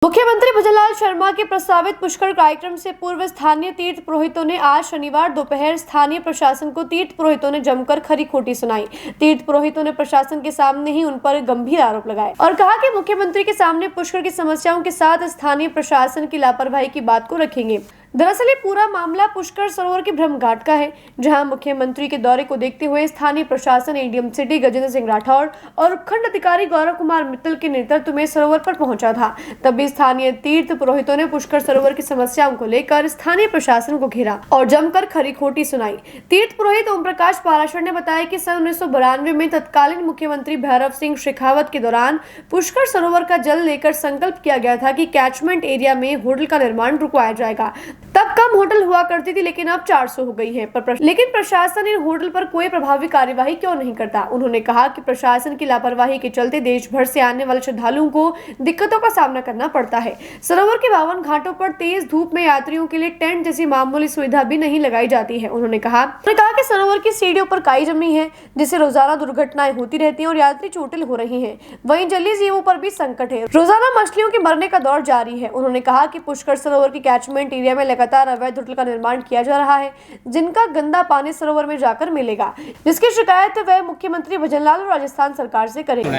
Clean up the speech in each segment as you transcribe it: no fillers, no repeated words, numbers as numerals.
मुख्यमंत्री भजनलाल शर्मा के प्रस्तावित पुष्कर कार्यक्रम से पूर्व स्थानीय तीर्थ पुरोहितों ने आज शनिवार दोपहर स्थानीय प्रशासन को तीर्थ पुरोहितों ने जमकर खरी खोटी सुनाई। तीर्थ पुरोहितों ने प्रशासन के सामने ही उन पर गंभीर आरोप लगाए और कहा कि मुख्यमंत्री के सामने पुष्कर की समस्याओं के साथ स्थानीय प्रशासन की लापरवाही की बात को रखेंगे। दरअसल ये पूरा मामला पुष्कर सरोवर के ब्रह्म घाट का है, जहां मुख्यमंत्री के दौरे को देखते हुए स्थानीय प्रशासन एडीएम सिटी गजेंद्र सिंह राठौड़ और उपखंड अधिकारी गौरव कुमार मित्तल के नेतृत्व में सरोवर पर पहुंचा था। तभी स्थानीय तीर्थ पुरोहितों ने पुष्कर सरोवर की समस्याओं को लेकर स्थानीय प्रशासन को घेरा और जमकर खरी खोटी सुनाई। तीर्थ पुरोहित ओम प्रकाश पाराशर ने बताया कि सन 1992 में तत्कालीन मुख्यमंत्री भैरव सिंह शेखावत के दौरान पुष्कर सरोवर का जल लेकर संकल्प किया गया था कि कैचमेंट एरिया में होटल का निर्माण रुकवाया जाएगा। तब कम होटल हुआ करती थी, लेकिन अब 400 हो गई है। लेकिन प्रशासन इन होटल पर कोई प्रभावी कार्यवाही क्यों नहीं करता। उन्होंने कहा कि प्रशासन की लापरवाही के चलते देश भर से आने वाले श्रद्धालुओं को दिक्कतों का सामना करना पड़ता है। सरोवर के 52 घाटों पर तेज धूप में यात्रियों के लिए टेंट जैसी मामूली सुविधा भी नहीं लगाई जाती है। उन्होंने कहा कि सरोवर की सीढ़ियों पर काई जमी है, जिससे रोजाना दुर्घटनाएं होती रहती है और यात्री चोटिल हो रही है। वहीं जलीय जीवों पर भी संकट है, रोजाना मछलियों के मरने का दौर जारी है। उन्होंने कहा कि पुष्कर सरोवर की कैचमेंट एरिया में लगातार अवैध होटल का निर्माण किया जा रहा है, जिनका गंदा पानी सरोवर में जाकर मिलेगा, जिसकी शिकायत वह मुख्यमंत्री भजनलाल और राजस्थान सरकार से करेंगे।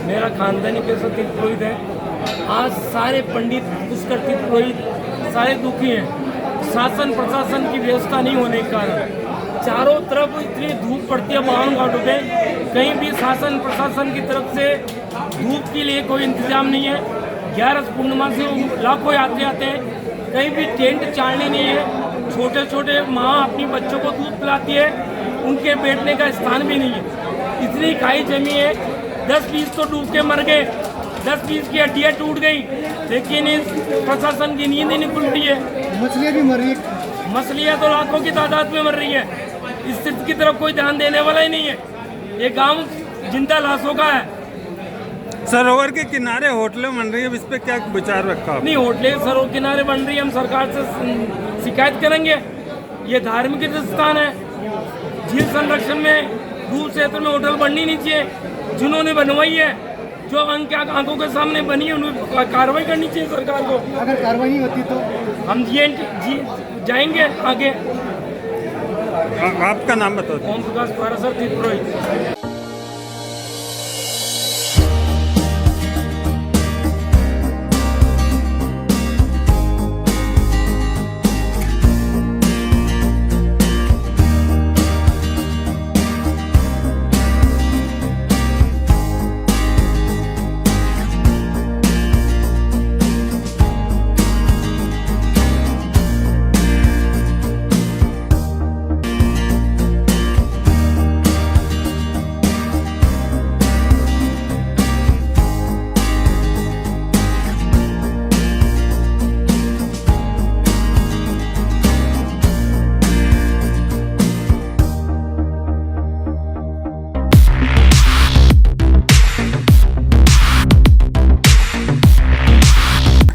मेरा खानदानी पेशा तीर्थ पुरोहित है। आज सारे पंडित पुष्कर तीर्थ पुरोहित सारे दुखी हैं। शासन प्रशासन की व्यवस्था नहीं होने के कारण चारों तरफ इतनी धूप पड़ती है 52 घाटों पे, कहीं भी शासन प्रशासन की तरफ से धूप के लिए कोई इंतजाम नहीं है। 11 पूर्णिमा से लाखों यात्री आते हैं, कहीं भी टेंट चालनी नहीं है। छोटे छोटे माँ अपनी बच्चों को दूध पिलाती है, उनके बैठने का स्थान भी नहीं है। इतनी खाई जमी है, 10-20 तो डूब के मर गए, 10-20 की हड्डियाँ टूट गई, लेकिन इस प्रशासन की नींद ही नहीं खुलती है। मछलियाँ भी मर रही है, मछलियाँ तो लाखों की तादाद में मर रही है। इस स्थिति की तरफ कोई ध्यान देने वाला ही नहीं है। ये गांव जिंदा लाशों का है। सरोवर के किनारे होटलें बन रही है, इस पे क्या विचार रखा? नहीं, होटलें सरोवर किनारे बन रही है, हम सरकार से शिकायत करेंगे। ये धार्मिक स्थान है, झील संरक्षण में दूर क्षेत्र में होटल बननी नहीं चाहिए। जिन्होंने बनवाई है, जो आंखों के सामने बनी है, उन्हें कार्रवाई करनी चाहिए सरकार को। अगर कार्रवाई नहीं होती तो हम जाएंगे आगे। आपका नाम बताओ। ओम प्रकाश पाराशर तीर्थ पुरोहित।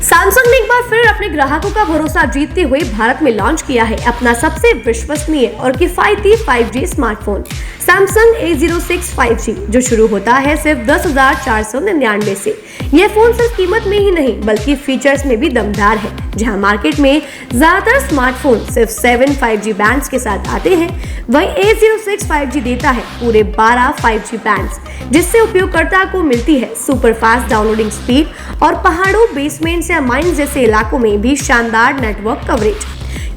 सैमसंग ने एक बार फिर अपने ग्राहकों का भरोसा जीतते हुए भारत में लॉन्च किया है अपना सबसे विश्वसनीय और किफायती 5G smartphone Samsung A06 5G, जो शुरू होता है सिर्फ 10,499 से। यह फोन सिर्फ कीमत में ही नहीं बल्कि फीचर्स में भी दमदार है। जहां मार्केट में ज्यादातर स्मार्टफोन सिर्फ 7 5G बैंड्स के साथ आते हैं, वहीं A06 5G देता है पूरे 12 5G बैंड्स, जिससे उपयोगकर्ता को मिलती है सुपर फास्ट डाउनलोडिंग स्पीड और पहाड़ों, बेसमेंट्स या माइंस जैसे इलाकों में भी शानदार नेटवर्क कवरेज।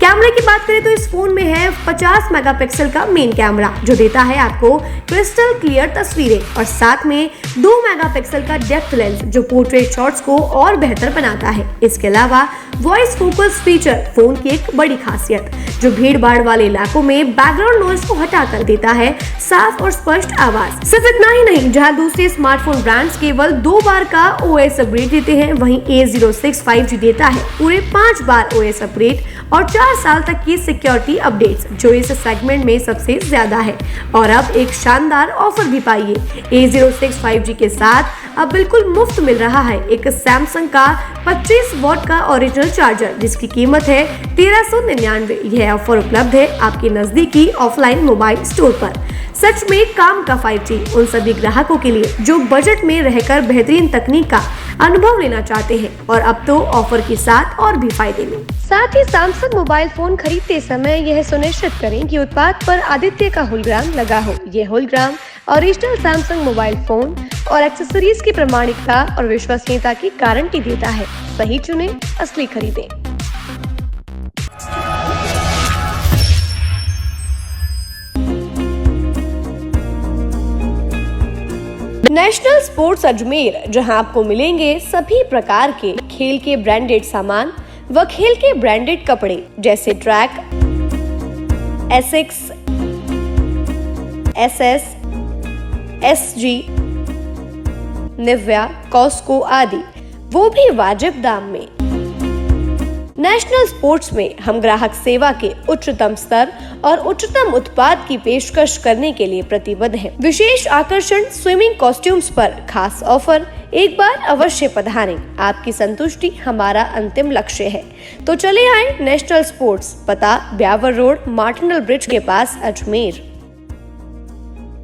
कैमरे की बात करें तो इस फोन में है 50 मेगापिक्सल का मेन कैमरा, जो देता है आपको क्रिस्टल क्लियर तस्वीरें, और साथ में 2 मेगापिक्सल का डेप्थ लेंस, जो पोर्ट्रेट शॉट्स को और बेहतर बनाता है। इसके अलावा वॉइस फोकस फीचर फोन की एक बड़ी खासियत, जो भीड़ भाड़ वाले इलाकों में बैकग्राउंड नॉइज को हटाकर देता है साफ और स्पष्ट आवाज। सिर्फ इतना ही नहीं, जहां दूसरे स्मार्टफोन ब्रांड्स केवल 2 बार का OS अपग्रेड देते हैं, वहीं A06 5G देता है पूरे 5 बार OS अपग्रेड और 4 4 साल तक की सिक्योरिटी अपडेट्स जो इस सेगमेंट में सबसे ज्यादा है। और अब एक शानदार ऑफर भी पाइए। A06 5G के साथ अब बिल्कुल मुफ्त मिल रहा है एक सैमसंग का 25 वॉट का ओरिजिनल चार्जर, जिसकी कीमत है 1399। यह ऑफर उपलब्ध है आपके नजदीकी ऑफलाइन मोबाइल स्टोर पर। सच में काम का 5G उन सभी ग्राहकों के लिए जो बजट में रहकर बेहतरीन तकनीक का अनुभव लेना चाहते हैं, और अब तो ऑफर के साथ और भी फायदे में। साथ ही सैमसंग मोबाइल फोन खरीदते समय यह सुनिश्चित करें कि उत्पाद पर आदित्य का होलोग्राम लगा हो। यह hologram original Samsung mobile phone और एक्सेसरीज की प्रामाणिकता और विश्वसनीयता की गारंटी देता है। सही चुने, असली खरीदें। नेशनल स्पोर्ट्स अजमेर, जहां आपको मिलेंगे सभी प्रकार के खेल के ब्रांडेड सामान व खेल के ब्रांडेड कपड़े जैसे track, Asics, SS, SG, Nivia, Cosco आदि, वो भी वाजिब दाम में। नेशनल स्पोर्ट्स में हम ग्राहक सेवा के उच्चतम स्तर और उच्चतम उत्पाद की पेशकश करने के लिए प्रतिबद्ध हैं। विशेष आकर्षण स्विमिंग कॉस्ट्यूम्स पर खास ऑफर। एक बार अवश्य पधारें, आपकी संतुष्टि हमारा अंतिम लक्ष्य है। तो चले आए नेशनल स्पोर्ट्स, पता ब्यावर रोड, मार्टिनल ब्रिज के पास, अजमेर।